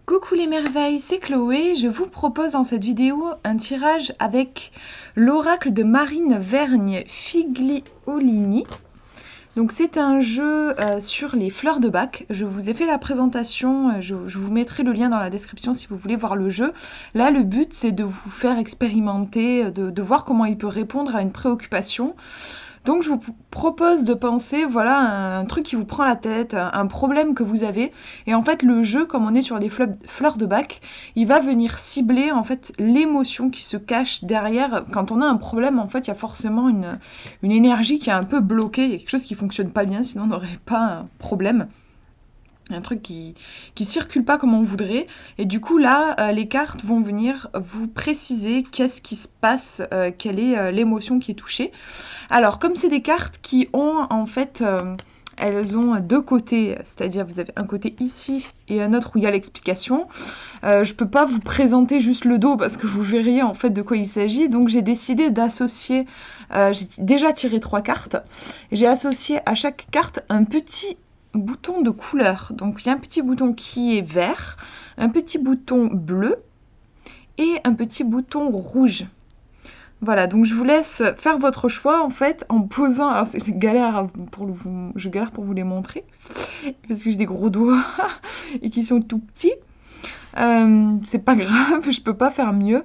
Coucou les merveilles, c'est Chloé. Je vous propose dans cette vidéo un tirage avec l'oracle de Marine Vergne Figliolini. Donc c'est un jeu sur les fleurs de Bach. Je vous ai fait la présentation, je vous mettrai le lien dans la description si vous voulez voir le jeu. Là le but c'est de vous faire expérimenter, de voir comment il peut répondre à une préoccupation. Donc je vous propose de penser, voilà, un truc qui vous prend la tête, un problème que vous avez. Et en fait, le jeu, comme on est sur des fleurs de Bach, il va venir cibler en fait l'émotion qui se cache derrière. Quand on a un problème, en fait, il y a forcément une énergie qui est un peu bloquée. Il y a quelque chose qui fonctionne pas bien, sinon on n'aurait pas un problème. Un truc qui circule pas comme on voudrait. Et du coup, là, les cartes vont venir vous préciser qu'est-ce qui se passe, quelle est l'émotion qui est touchée. Alors, comme c'est des cartes qui ont, en fait, elles ont deux côtés, c'est-à-dire vous avez un côté ici et un autre où il y a l'explication. Je peux pas vous présenter juste le dos parce que vous verriez en fait de quoi il s'agit. Donc j'ai décidé d'associer, j'ai déjà tiré 3 cartes. J'ai associé à chaque carte un petit bouton de couleur. Donc il y a un petit bouton qui est vert, un petit bouton bleu et un petit bouton rouge. Voilà, donc je vous laisse faire votre choix en fait en posant. Alors je galère pour vous les montrer parce que j'ai des gros doigts et qui sont tout petits. C'est pas grave, je peux pas faire mieux.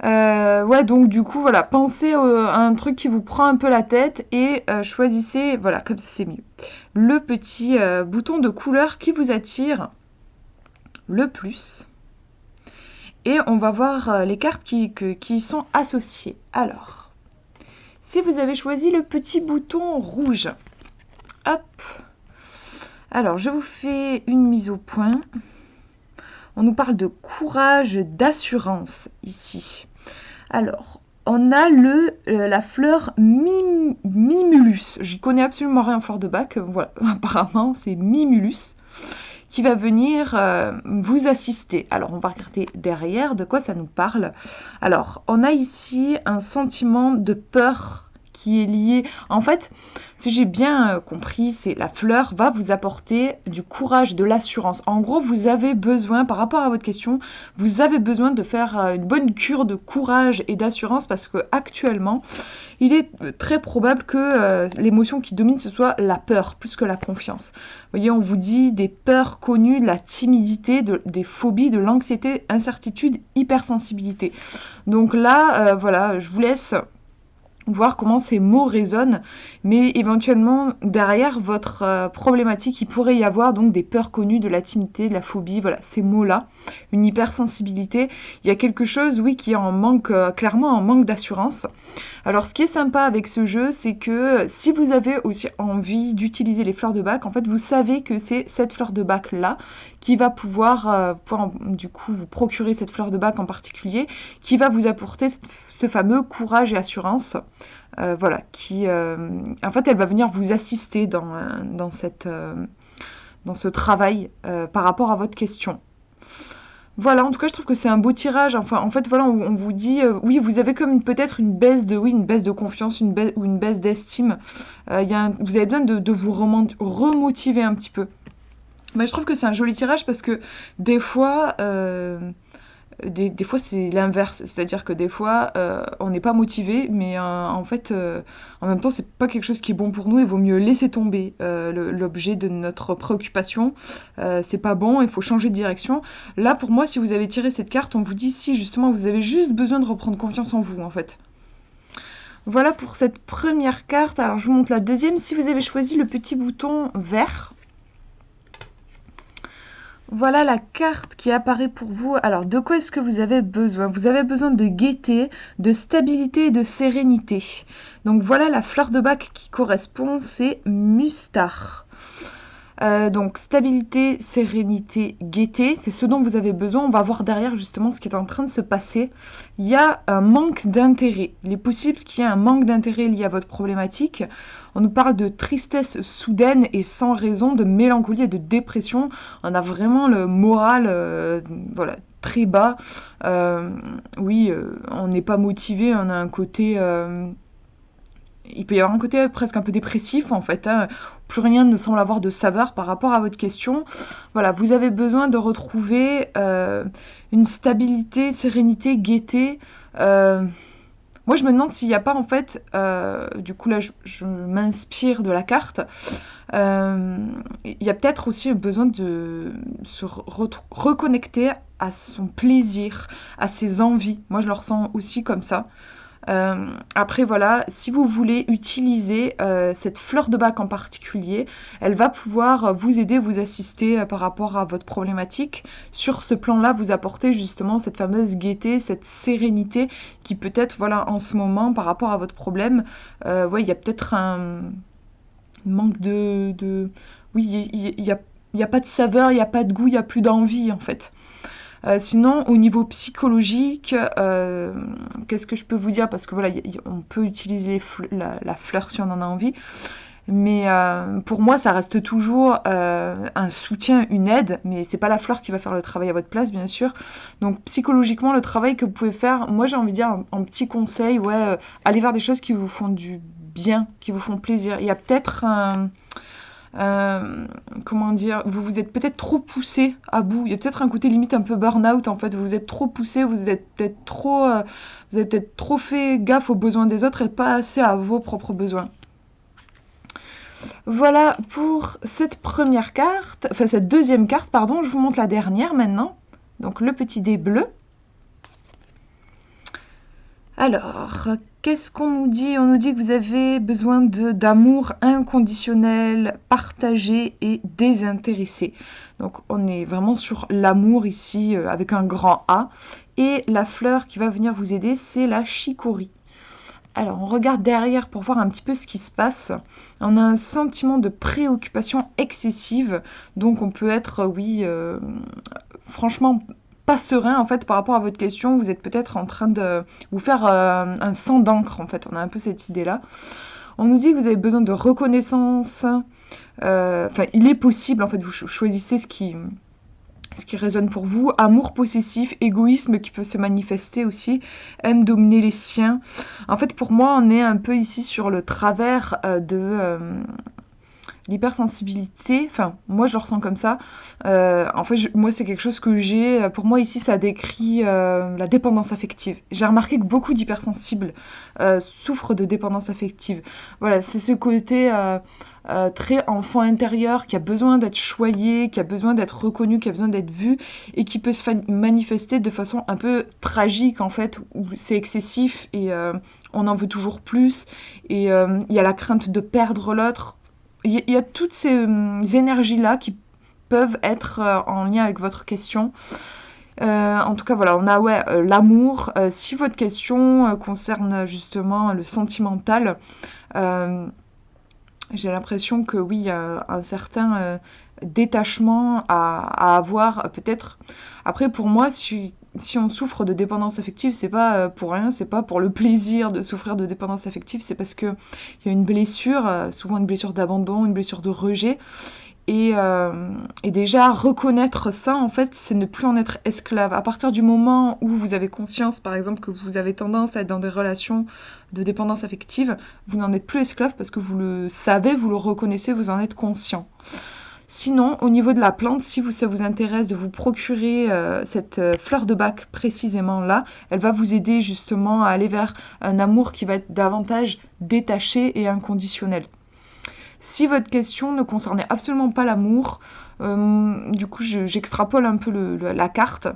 Ouais, donc du coup, voilà, pensez à un truc qui vous prend un peu la tête et choisissez, voilà, comme ça c'est mieux. Le petit bouton de couleur qui vous attire le plus. Et on va voir les cartes qui y sont associées. Alors, si vous avez choisi le petit bouton rouge, hop. Alors, je vous fais une mise au point. On nous parle de courage, d'assurance ici. Alors, on a la fleur Mimulus. J'y connais absolument rien en fleur de Bach. Voilà, apparemment, c'est Mimulus qui va venir vous assister. Alors, on va regarder derrière de quoi ça nous parle. Alors, on a ici un sentiment de peur qui est lié. En fait, si j'ai bien compris, c'est la fleur va vous apporter du courage, de l'assurance. En gros, vous avez besoin, par rapport à votre question, vous avez besoin de faire une bonne cure de courage et d'assurance parce que actuellement, il est très probable que l'émotion qui domine, ce soit la peur, plus que la confiance. Vous voyez, on vous dit des peurs connues, de la timidité, des phobies, de l'anxiété, incertitude, hypersensibilité. Donc là, voilà, je vous laisse voir comment ces mots résonnent, mais éventuellement derrière votre problématique, il pourrait y avoir donc des peurs connues, de la timidité, de la phobie, voilà, ces mots-là, une hypersensibilité. Il y a quelque chose, oui, qui est en manque, clairement en manque d'assurance. Alors, ce qui est sympa avec ce jeu, c'est que si vous avez aussi envie d'utiliser les fleurs de Bach, en fait, vous savez que c'est cette fleur de Bach-là qui va pouvoir, du coup, vous procurer cette fleur de Bach en particulier, qui va vous apporter ce fameux courage et assurance. Voilà, en fait, elle va venir vous assister dans ce travail par rapport à votre question. Voilà, en tout cas, je trouve que c'est un beau tirage. Enfin, en fait, voilà, on vous dit, oui, vous avez comme peut-être une baisse de confiance, ou une baisse d'estime. Vous avez besoin de vous remotiver un petit peu. Mais je trouve que c'est un joli tirage parce que des fois, des fois c'est l'inverse, c'est-à-dire que des fois on n'est pas motivé, mais en fait en même temps c'est pas quelque chose qui est bon pour nous, il vaut mieux laisser tomber l'objet de notre préoccupation, c'est pas bon, il faut changer de direction. Là pour moi, si vous avez tiré cette carte, on vous dit si justement vous avez juste besoin de reprendre confiance en vous en fait. Voilà pour cette première carte. Alors je vous montre la deuxième. Si vous avez choisi le petit bouton vert, voilà la carte qui apparaît pour vous. Alors, de quoi est-ce que vous avez besoin? Vous avez besoin de gaieté, de stabilité et de sérénité. Donc, voilà la fleur de Bach qui correspond, c'est Mustard. Donc, stabilité, sérénité, gaieté, c'est ce dont vous avez besoin. On va voir derrière justement ce qui est en train de se passer. Il y a un manque d'intérêt. Il est possible qu'il y ait un manque d'intérêt lié à votre problématique. On nous parle de tristesse soudaine et sans raison, de mélancolie et de dépression. On a vraiment le moral voilà, très bas. Oui, on n'est pas motivé, on a un côté il peut y avoir un côté presque un peu dépressif en fait, hein. Plus rien ne semble avoir de saveur par rapport à votre question. Voilà, vous avez besoin de retrouver une stabilité, sérénité, gaieté. Moi, je me demande s'il n'y a pas en fait, du coup là, je m'inspire de la carte. Il y a peut-être aussi besoin de se reconnecter à son plaisir, à ses envies. Moi, je le ressens aussi comme ça. Après voilà, si vous voulez utiliser cette fleur de bac en particulier, elle va pouvoir vous aider, vous assister par rapport à votre problématique. Sur ce plan-là, vous apporter justement cette fameuse gaieté, cette sérénité qui peut-être, voilà, en ce moment, par rapport à votre problème, ouais, il y a peut-être un manque oui, il y a pas de saveur, il n'y a pas de goût, il n'y a plus d'envie en fait. Sinon, au niveau psychologique, qu'est-ce que je peux vous dire? Parce que voilà, on peut utiliser la fleur si on en a envie. Mais pour moi, ça reste toujours un soutien, une aide, mais c'est pas la fleur qui va faire le travail à votre place, bien sûr. Donc psychologiquement, le travail que vous pouvez faire, moi j'ai envie de dire en petit conseil, ouais, allez vers des choses qui vous font du bien, qui vous font plaisir. Il y a peut-être comment dire, vous vous êtes peut-être trop poussé à bout. Il y a peut-être un côté limite un peu burn-out en fait. Vous vous êtes trop poussé, vous avez peut-être trop fait gaffe aux besoins des autres et pas assez à vos propres besoins. Voilà pour cette première carte, enfin cette deuxième carte, pardon. Je vous montre la dernière maintenant. Donc le petit dé bleu. Alors, qu'est-ce qu'on nous dit? On nous dit que vous avez besoin d'amour inconditionnel, partagé et désintéressé. Donc, on est vraiment sur l'amour ici, avec un grand A. Et la fleur qui va venir vous aider, c'est la chicorée. Alors, on regarde derrière pour voir un petit peu ce qui se passe. On a un sentiment de préoccupation excessive. Donc, on peut être, oui, franchement pas serein en fait par rapport à votre question. Vous êtes peut-être en train de vous faire un sang d'encre en fait. On a un peu cette idée là. On nous dit que vous avez besoin de reconnaissance. Enfin, il est possible en fait. Vous choisissez ce qui résonne pour vous. Amour possessif, égoïsme qui peut se manifester aussi, aime dominer les siens. En fait, pour moi, on est un peu ici sur le travers de l'hypersensibilité. Enfin, moi, je le ressens comme ça. En fait, moi, c'est quelque chose que j'ai. Pour moi, ici, ça décrit la dépendance affective. J'ai remarqué que beaucoup d'hypersensibles souffrent de dépendance affective. Voilà, c'est ce côté très enfant intérieur qui a besoin d'être choyé, qui a besoin d'être reconnu, qui a besoin d'être vu et qui peut se manifester de façon un peu tragique en fait, où c'est excessif et on en veut toujours plus et il y a la crainte de perdre l'autre. Il y a toutes ces énergies-là qui peuvent être en lien avec votre question. En tout cas, voilà, on a l'amour. Si votre question concerne justement le sentimental, j'ai l'impression que oui, il y a un certain détachement à avoir, peut-être. Après, pour moi, si on souffre de dépendance affective, c'est pas pour rien, c'est pas pour le plaisir de souffrir de dépendance affective, c'est parce que il y a une blessure, souvent une blessure d'abandon, une blessure de rejet. Et déjà, reconnaître ça, en fait, c'est ne plus en être esclave. À partir du moment où vous avez conscience, par exemple, que vous avez tendance à être dans des relations de dépendance affective, vous n'en êtes plus esclave parce que vous le savez, vous le reconnaissez, vous en êtes conscient. Sinon, au niveau de la plante, si ça vous intéresse de vous procurer cette fleur de bac précisément là, elle va vous aider justement à aller vers un amour qui va être davantage détaché et inconditionnel. Si votre question ne concernait absolument pas l'amour, du coup j'extrapole un peu la carte.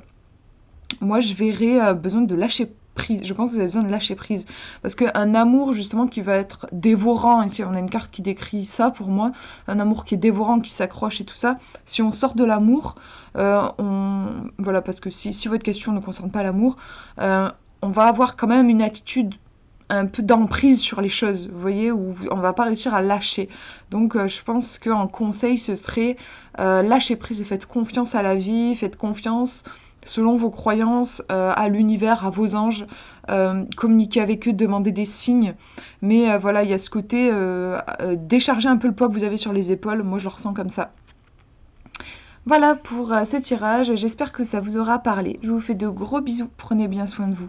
Moi je verrais besoin de lâcher prise. Je pense que vous avez besoin de lâcher prise. Parce qu'un amour justement qui va être dévorant, ici on a une carte qui décrit ça pour moi, un amour qui est dévorant, qui s'accroche et tout ça, si on sort de l'amour, voilà, parce que si votre question ne concerne pas l'amour, on va avoir quand même une attitude un peu d'emprise sur les choses, vous voyez, où on va pas réussir à lâcher. Donc je pense qu'en conseil, ce serait lâcher prise et faites confiance à la vie, faites confiance selon vos croyances à l'univers, à vos anges, communiquez avec eux, demandez des signes. Mais voilà, il y a ce côté décharger un peu le poids que vous avez sur les épaules, moi je le ressens comme ça. Voilà pour ce tirage, j'espère que ça vous aura parlé. Je vous fais de gros bisous, prenez bien soin de vous.